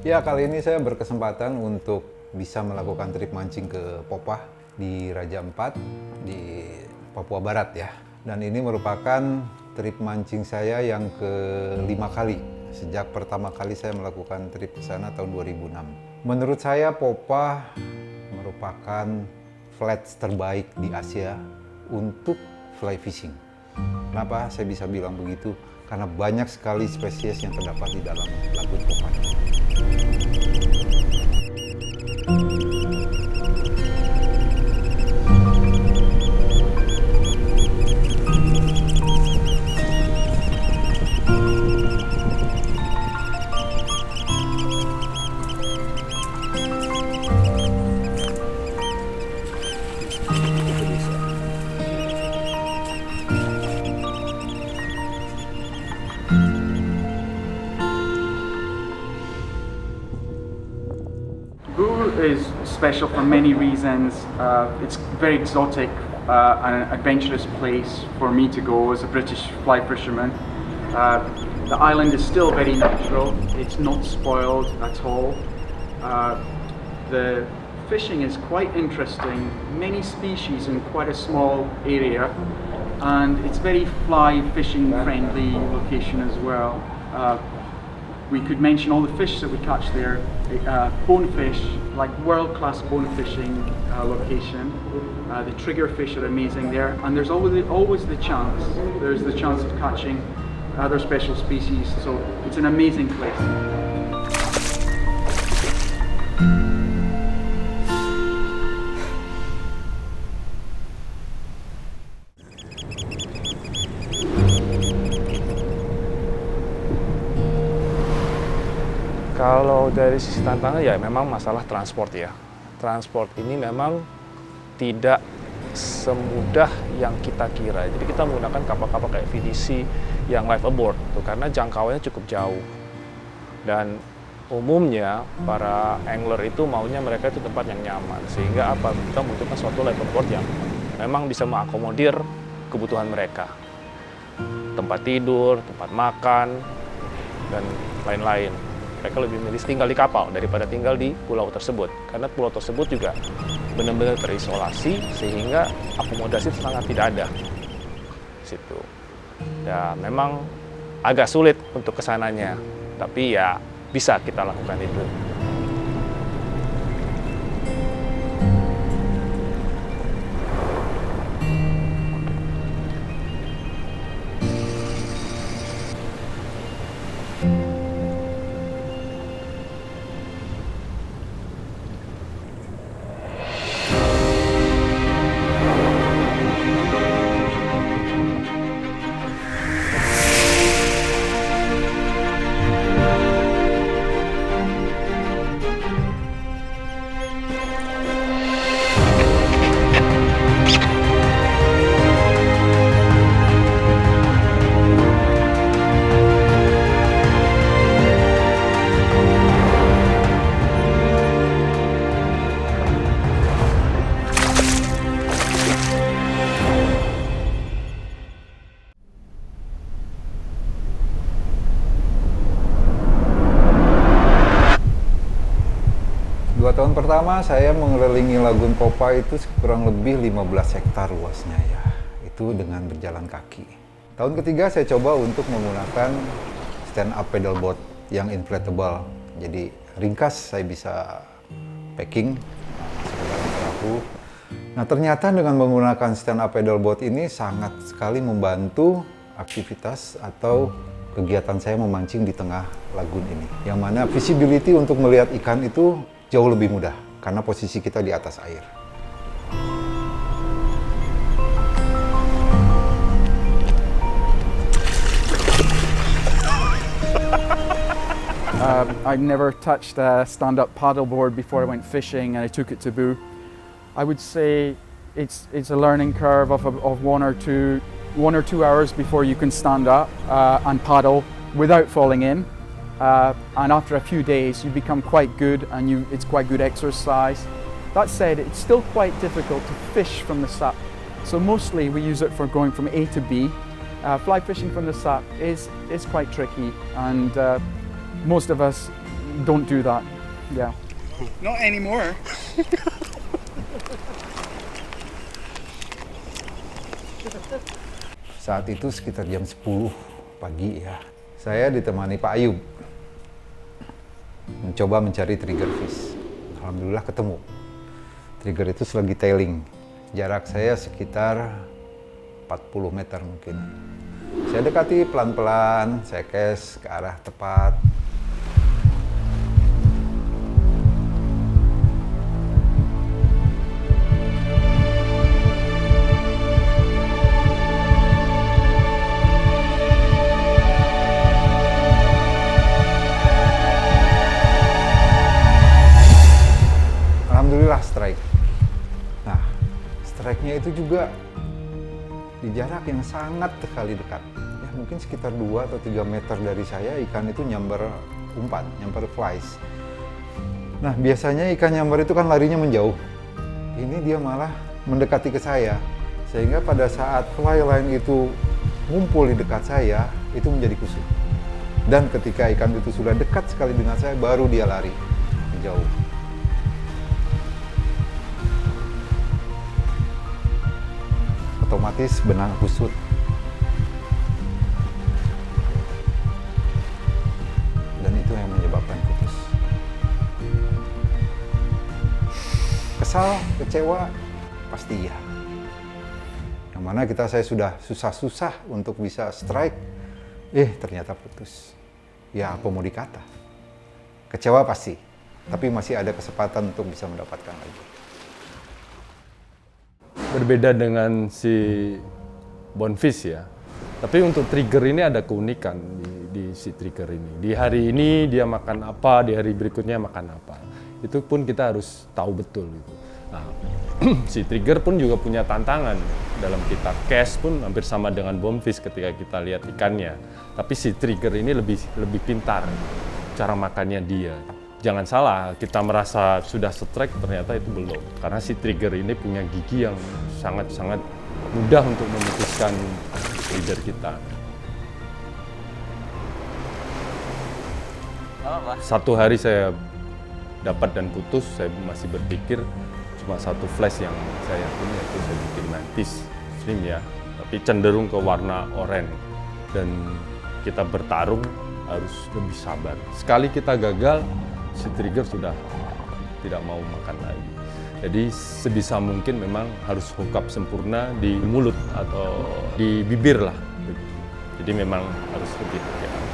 Ya, kali ini saya berkesempatan untuk bisa melakukan trip mancing ke Popah di Raja Ampat di Papua Barat ya. Dan ini merupakan trip mancing saya yang kelima kali. Sejak pertama kali saya melakukan trip ke sana tahun 2006. Menurut saya Popah merupakan flats terbaik di Asia untuk fly fishing. Kenapa saya bisa bilang begitu? Karena banyak sekali spesies yang terdapat di dalam lagun Popah. Boo is special for many reasons. It's very exotic and an adventurous place for me to go as a British fly fisherman. The island is still very natural. It's not spoiled at all. The fishing is quite interesting. Many species in quite a small area, and it's very fly fishing friendly location as well. We could mention all the fish that we catch there. Bonefish, like world-class bone fishing location. The triggerfish are amazing there, and there's always the chance. There's the chance of catching other special species. So it's an amazing place. Kalau dari sisi tantangan ya memang masalah transport ya. Transport ini memang tidak semudah yang kita kira. Jadi kita menggunakan kapal-kapal kayak VDC yang live aboard tuh, karena jangkauannya cukup jauh. Dan umumnya para angler itu maunya mereka itu tempat yang nyaman. Sehingga apa? Kita membutuhkan suatu live aboard yang memang bisa mengakomodir kebutuhan mereka. Tempat tidur, tempat makan, dan lain-lain. Mereka lebih memilih tinggal di kapal daripada tinggal di pulau tersebut. Karena pulau tersebut juga benar-benar terisolasi sehingga akomodasi sangat tidak ada di situ. Ya memang agak sulit untuk kesananya, tapi ya bisa kita lakukan itu. Tahun pertama saya mengelilingi Lagun Popah itu kurang lebih 15 hektar luasnya ya. Itu dengan berjalan kaki. Tahun ketiga saya coba untuk menggunakan stand up paddleboard yang inflatable. Jadi ringkas, saya bisa packing masuk ke dalam perahu. Nah ternyata dengan menggunakan stand up paddleboard ini sangat sekali membantu aktivitas atau kegiatan saya memancing di tengah lagun ini. Yang mana visibility untuk melihat ikan itu jauh lebih mudah, karena posisi kita di atas air. I'd never touched a stand-up paddleboard before I went fishing, and I took it to Boo. I would say it's a learning curve of 1 or 2 hours before you can stand up and paddle without falling in. And after a few days you become quite good, and it's quite good exercise. That said, it's still quite difficult to fish from the SAP. So mostly we use it for going from A to B. Fly fishing from the SAP is quite tricky, and most of us don't do that. Yeah. Not anymore. Saat itu sekitar jam 10 pagi ya. Saya ditemani Pak Ayub mencoba mencari trigger fish. Alhamdulillah ketemu. Trigger itu lagi tailing. Jarak saya sekitar 40 meter mungkin. Saya dekati pelan-pelan, saya cast ke arah tepat. Alhamdulillah strike. Nah, strike-nya itu juga di jarak yang sangat sekali dekat. Ya, mungkin sekitar 2 atau 3 meter dari saya ikan itu nyamber umpan, nyamber flies. Nah, biasanya ikan nyamber itu kan larinya menjauh. Ini dia malah mendekati ke saya. Sehingga pada saat fly line itu ngumpul di dekat saya, itu menjadi kusut. Dan ketika ikan itu sudah dekat sekali dengan saya, baru dia lari menjauh. Otomatis benang kusut. Dan itu yang menyebabkan putus. Kesal, kecewa, pasti ya. Yang mana saya sudah susah-susah untuk bisa strike, ternyata putus. Ya, apa mau dikata? Kecewa pasti, tapi masih ada kesempatan untuk bisa mendapatkan lagi. Berbeda dengan si bonefish ya. Tapi untuk trigger ini ada keunikan di si trigger ini. Di hari ini dia makan apa, di hari berikutnya makan apa. Itu pun kita harus tahu betul gitu. Nah, si trigger pun juga punya tantangan dalam kita cast pun hampir sama dengan bonefish ketika kita lihat ikannya. Tapi si trigger ini lebih pintar cara makannya dia. Jangan salah, kita merasa sudah strike, ternyata itu belum. Karena si trigger ini punya gigi yang sangat-sangat mudah untuk memutuskan leader kita. Satu hari saya dapat dan putus, saya masih berpikir cuma satu flash yang saya punya, itu saya bikin mantis shrimp ya. Tapi cenderung ke warna oranye. Dan kita bertarung harus lebih sabar. Sekali kita gagal, si trigger sudah tidak mau makan lagi. Jadi sebisa mungkin memang harus hook up sempurna di mulut atau di bibir lah. Jadi memang harus lebih hati-hati.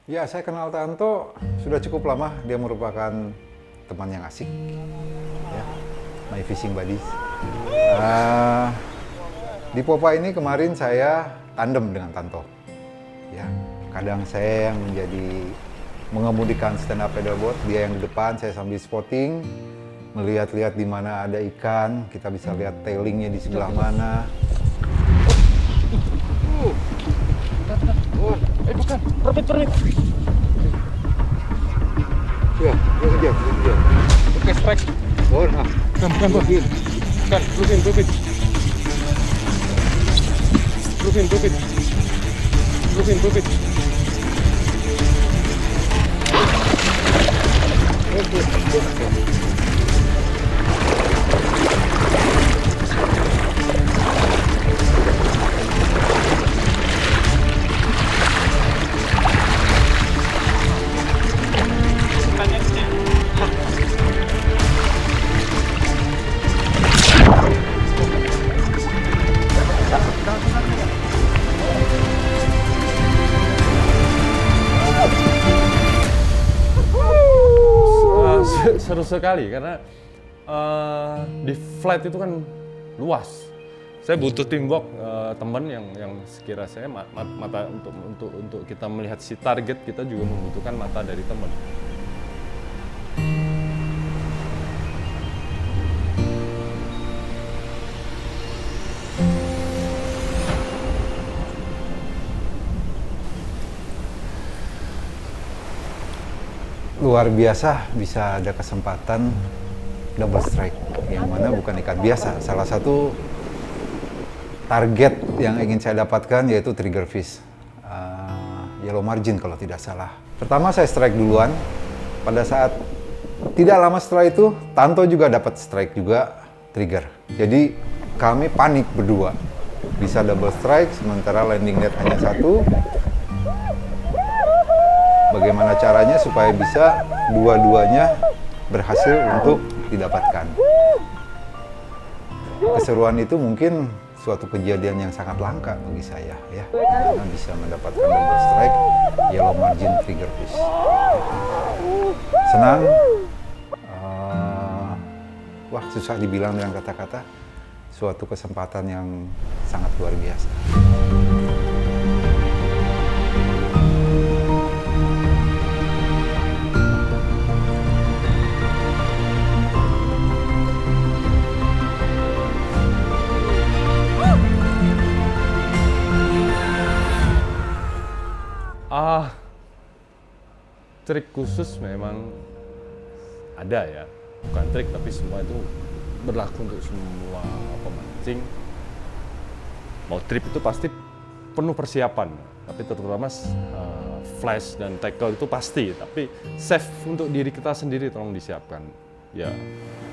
Ya, saya kenal Tanto sudah cukup lama. Dia merupakan teman yang asik, ya, my fishing buddies. Di Popa ini kemarin saya tandem dengan Tanto. Ya, kadang saya yang menjadi mengemudikan stand up paddleboard, dia yang di depan, saya sambil spotting, melihat-lihat di mana ada ikan, kita bisa lihat tailingnya di sebelah mana. Bukan, permit. Ya, kejar. Oke, strike. Bukan. Bukan, bluefin. Seru sekali karena di flight itu kan luas. Saya butuh teamwork teman yang sekira saya mata untuk kita melihat si target, kita juga membutuhkan mata dari teman. Luar biasa bisa ada kesempatan double strike, yang mana bukan ikan biasa. Salah satu target yang ingin saya dapatkan yaitu trigger fish. yellow margin kalau tidak salah. Pertama saya strike duluan. Pada saat tidak lama setelah itu, Tanto juga dapat strike juga, trigger. Jadi kami panik berdua. Bisa double strike, sementara landing net hanya satu. Bagaimana caranya supaya bisa dua-duanya berhasil untuk didapatkan. Keseruan itu mungkin suatu kejadian yang sangat langka bagi saya ya, karena bisa mendapatkan double strike yellow margin trigger fish. Senang, wah susah dibilang dengan kata-kata, suatu kesempatan yang sangat luar biasa. Trik khusus memang ada ya, bukan trik tapi semua itu berlaku untuk semua pemancing. Mau trip itu pasti penuh persiapan, tapi terutama flash dan tackle itu pasti, tapi safe untuk diri kita sendiri tolong disiapkan. Ya,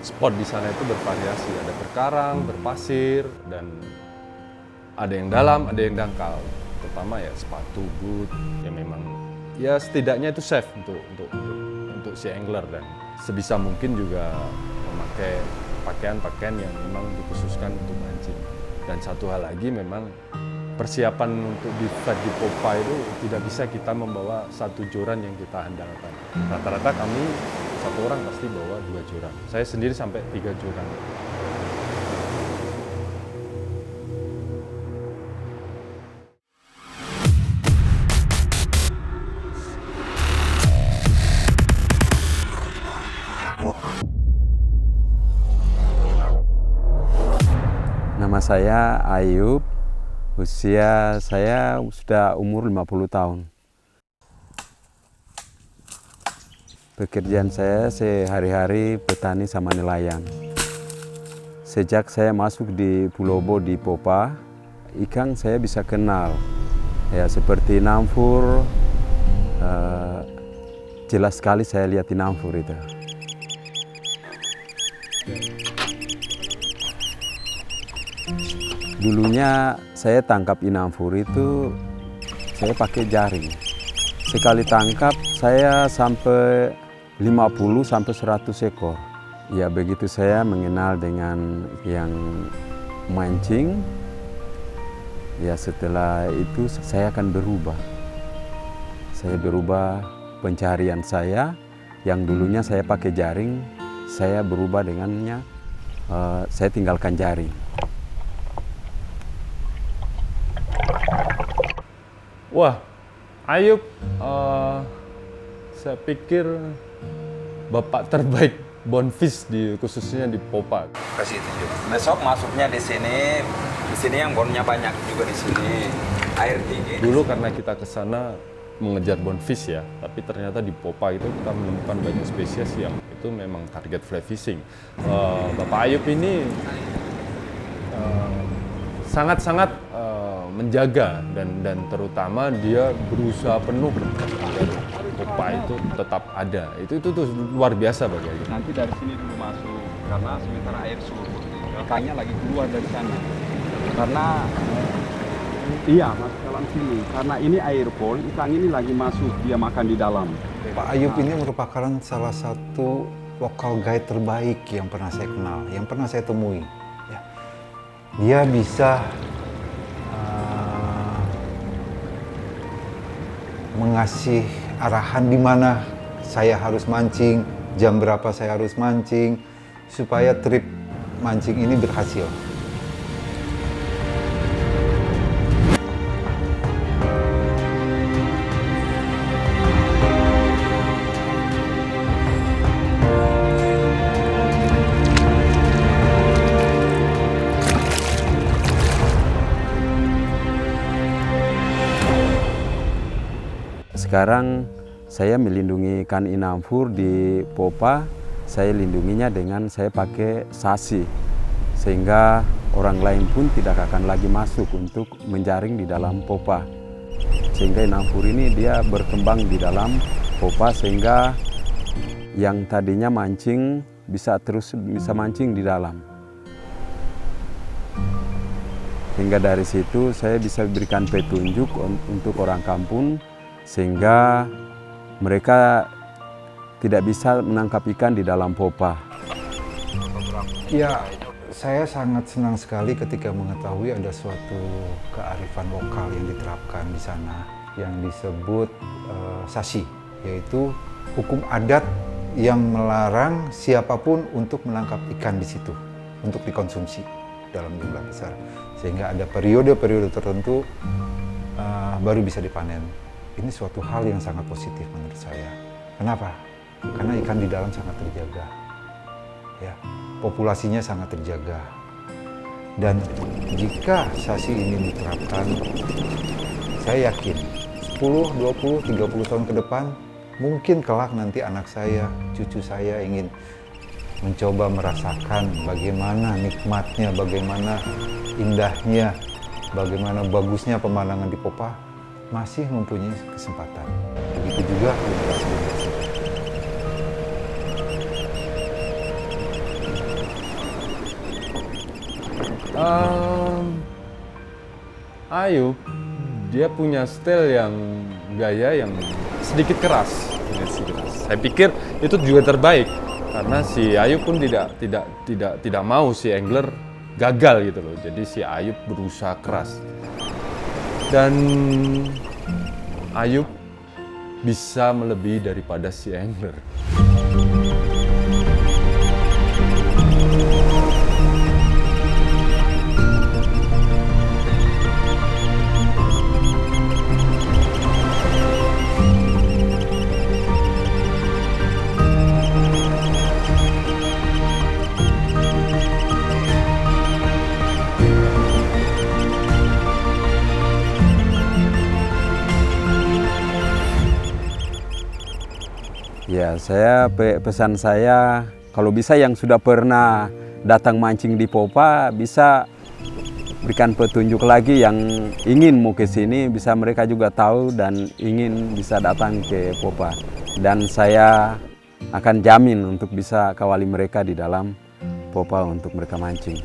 spot di sana itu bervariasi, ada berkarang, berpasir, dan ada yang dalam, ada yang dangkal. Terutama ya sepatu, boot, ya memang ya setidaknya itu safe untuk si angler, dan sebisa mungkin juga memakai pakaian-pakaian yang memang dikhususkan untuk mancing. Dan satu hal lagi, memang persiapan untuk di flight di Popa itu tidak bisa kita membawa satu joran yang kita andalkan. Rata-rata kami satu orang pasti bawa 2 joran. Saya sendiri sampai 3 joran. Nama saya Ayub, usia saya sudah umur 50 tahun. Pekerjaan saya sehari-hari petani sama nelayan. Sejak saya masuk di Pulau Bo di Popa, ikan saya bisa kenal. Ya seperti namfur, jelas sekali saya lihat di namfur itu. Dulunya saya tangkap inamfur itu saya pakai jaring. Sekali tangkap saya sampai 50 sampai 100 ekor. Ya begitu saya mengenal dengan yang mancing, ya setelah itu saya akan berubah. Saya berubah pencarian saya, yang dulunya saya pakai jaring, saya berubah dengannya, saya tinggalkan jaring. Wah, Ayub, saya pikir bapak terbaik bonfish khususnya di Popa. Kasih tunjuk. Besok masuknya di sini yang bonnya banyak juga di sini. Air tinggi. Dulu karena kita ke sana mengejar bonfish ya, tapi ternyata di Popa itu kita menemukan banyak spesies yang itu memang target fly fishing. Bapak Ayub ini sangat-sangat menjaga dan terutama dia berusaha penuh agar Popa itu tetap ada. Itu tuh luar biasa bagi Ayub. Nanti dari sini dulu masuk, karena sementara air surut, ikannya lagi keluar dari sana. Karena iya masuk dalam sini, karena ini air pol, ikan ini lagi masuk, dia makan di dalam. Pak Ayub ini merupakan salah satu lokal guide terbaik yang pernah saya kenal, yang pernah saya temui. Ya. Dia bisa mengasih arahan di mana saya harus mancing, jam berapa saya harus mancing, supaya trip mancing ini berhasil. Sekarang saya melindungi ikan inamfur di Popa, saya lindunginya dengan saya pakai sasi, sehingga orang lain pun tidak akan lagi masuk untuk menjaring di dalam Popa. sehingga inangfuri ini dia berkembang di dalam popa sehingga yang tadinya mancing bisa mancing di dalam. Hingga dari situ saya bisa berikan petunjuk untuk orang kampung sehingga mereka tidak bisa menangkap ikan di dalam popa. Ya, saya sangat senang sekali ketika mengetahui ada suatu kearifan lokal yang diterapkan di sana yang disebut sasi, yaitu hukum adat yang melarang siapapun untuk menangkap ikan di situ untuk dikonsumsi dalam jumlah besar, sehingga ada periode-periode tertentu baru bisa dipanen. Ini suatu hal yang sangat positif menurut saya. Kenapa? Karena ikan di dalam sangat terjaga, ya, populasinya sangat terjaga. Dan jika sasi ini diterapkan, saya yakin 10, 20, 30 tahun ke depan, mungkin kelak nanti anak saya, cucu saya ingin mencoba merasakan bagaimana nikmatnya, bagaimana indahnya, bagaimana bagusnya pemandangan di popa, masih mempunyai kesempatan. Begitu juga generasi-generasi. Ayub, dia punya style yang gaya yang sedikit keras. Saya pikir itu juga terbaik karena si Ayub pun tidak mau si angler gagal gitu loh. Jadi si Ayub berusaha keras dan Ayub bisa melebihi daripada si angler. Ya, pesan saya kalau bisa yang sudah pernah datang mancing di popa bisa berikan petunjuk lagi yang ingin mau ke sini, bisa mereka juga tahu dan ingin bisa datang ke popa. Dan saya akan jamin untuk bisa kawali mereka di dalam popa untuk mereka mancing.